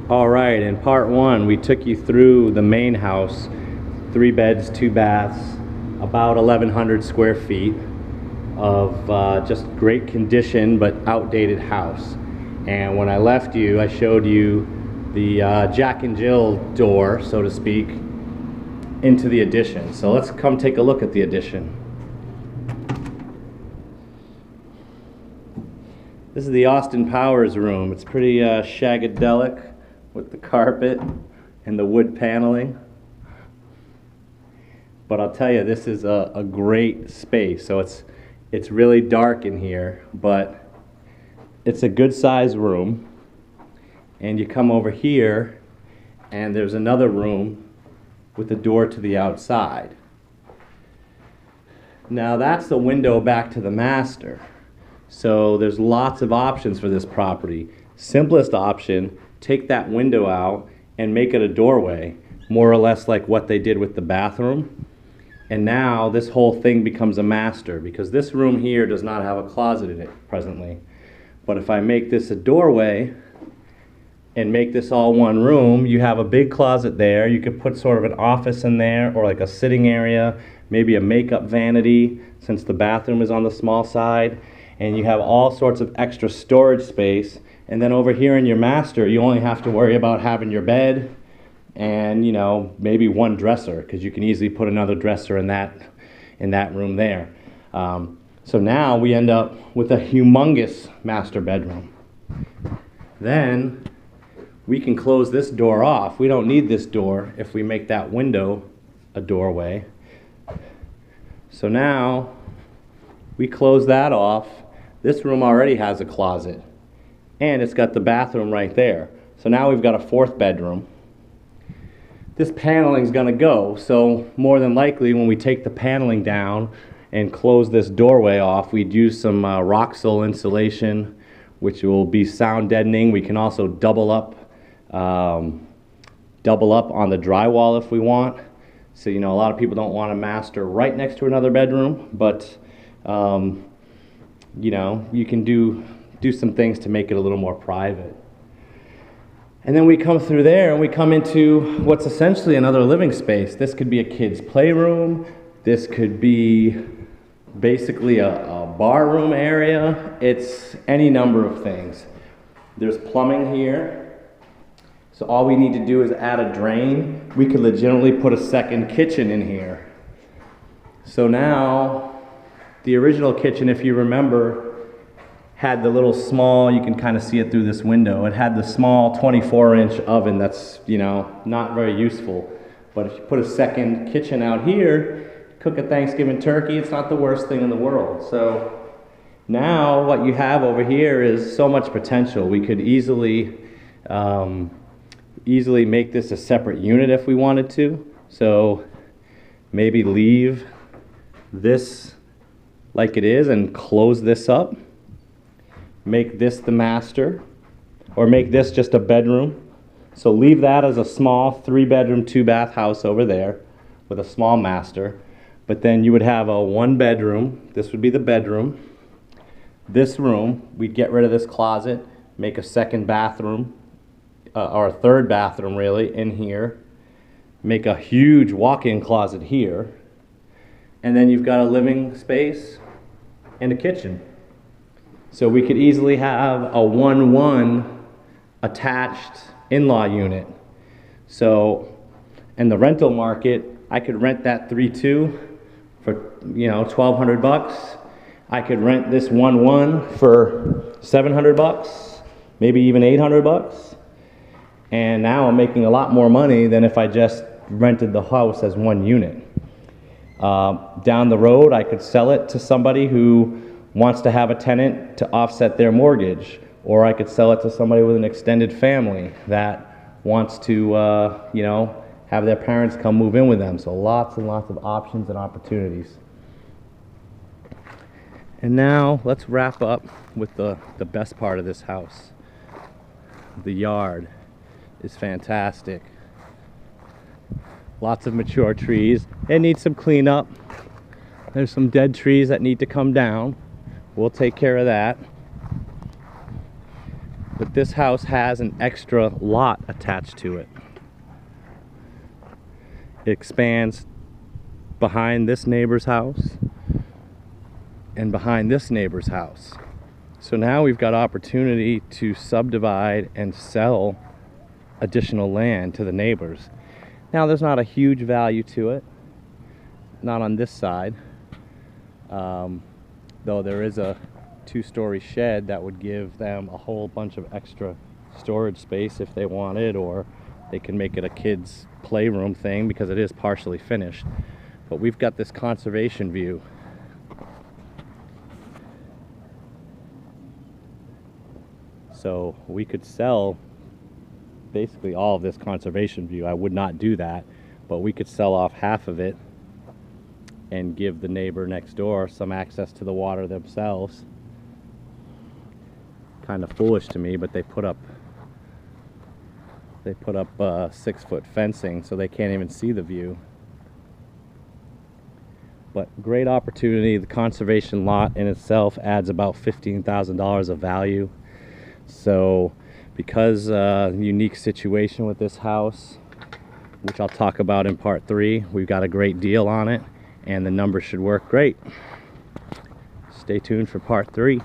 All right, in part one, we took you through the main house, 3 beds, 2 baths, about 1,100 square feet of just great condition but outdated house. And when I left you, I showed you the Jack and Jill door, so to speak, into the addition. So let's come take a look at the addition. This is the Austin Powers room. It's pretty shagadelic with the carpet and the wood paneling. But I'll tell you, this is a great space. So it's really dark in here, but it's a good sized room. And you come over here and there's another room with a door to the outside. Now that's the window back to the master. So there's lots of options for this property. Simplest option, take that window out and make it a doorway, more or less like what they did with the bathroom. And now this whole thing becomes a master, because this room here does not have a closet in it presently. But if I make this a doorway and make this all one room, you have a big closet there. You could put sort of an office in there, or like a sitting area, maybe a makeup vanity, since the bathroom is on the small side. And you have all sorts of extra storage space. And then over here in your master, you only have to worry about having your bed and, you know, maybe one dresser, because you can easily put another dresser in that room there. So now we end up with a humongous master bedroom. Then we can close this door off. We don't need this door if we make that window a doorway. So now we close that off. This room already has a closet, and it's got the bathroom right there. So now we've got a 4th bedroom. This paneling is going to go, so more than likely when we take the paneling down and close this doorway off, we'd use some Roxol insulation, which will be sound deadening. We can also double up on the drywall if we want. So, you know, a lot of people don't want a master right next to another bedroom, but you know, you can do some things to make it a little more private. And then we come through there and we come into what's essentially another living space. This could be a kid's playroom. This could be basically a bar room area. It's any number of things. There's plumbing here. So all we need to do is add a drain. We could legitimately put a 2nd kitchen in here. So now, the original kitchen, if you remember, had the little small, you can kind of see it through this window, it had the small 24-inch oven that's, you know, not very useful. But if you put a 2nd kitchen out here, cook a Thanksgiving turkey, it's not the worst thing in the world. So now what you have over here is so much potential. We could easily make this a separate unit if we wanted to. So maybe leave this like it is and close this up. Make this the master, or make this just a bedroom. So leave that as a small 3-bedroom, 2-bath house over there with a small master. But then you would have a 1-bedroom. This would be the bedroom. This room, we'd get rid of this closet, make a 2nd bathroom, or a 3rd bathroom really, in here. Make a huge walk-in closet here. And then you've got a living space and a kitchen. So we could easily have a 1-1 attached in-law unit. So in the rental market, I could rent that 3-2 for, you know, $1,200. I could rent this 1-1 for $700, maybe even $800. And now I'm making a lot more money than if I just rented the house as 1 unit. Down the road, I could sell it to somebody who wants to have a tenant to offset their mortgage, or I could sell it to somebody with an extended family that wants to, you know, have their parents come move in with them. So lots and lots of options and opportunities. And now let's wrap up with the best part of this house. The yard is fantastic. Lots of mature trees. It needs some cleanup. There's some dead trees that need to come down. We'll take care of that. But But this house has an extra lot attached to it. It expands behind this neighbor's house and behind this neighbor's house. So now we've got opportunity to subdivide and sell additional land to the neighbors. Now there's not a huge value to it, not on this side, though there is a 2-story shed that would give them a whole bunch of extra storage space if they wanted, or they can make it a kids playroom thing because it is partially finished. But we've got this conservation view. So we could sell basically all of this conservation view. I would not do that, but we could sell off half of it and give the neighbor next door some access to the water themselves. Kind of foolish to me, but they put up 6-foot fencing so they can't even see the view. But great opportunity. The conservation lot in itself adds about $15,000 of value. So because unique situation with this house, which I'll talk about in part 3, we've got a great deal on it and the numbers should work great. Stay tuned for part 3.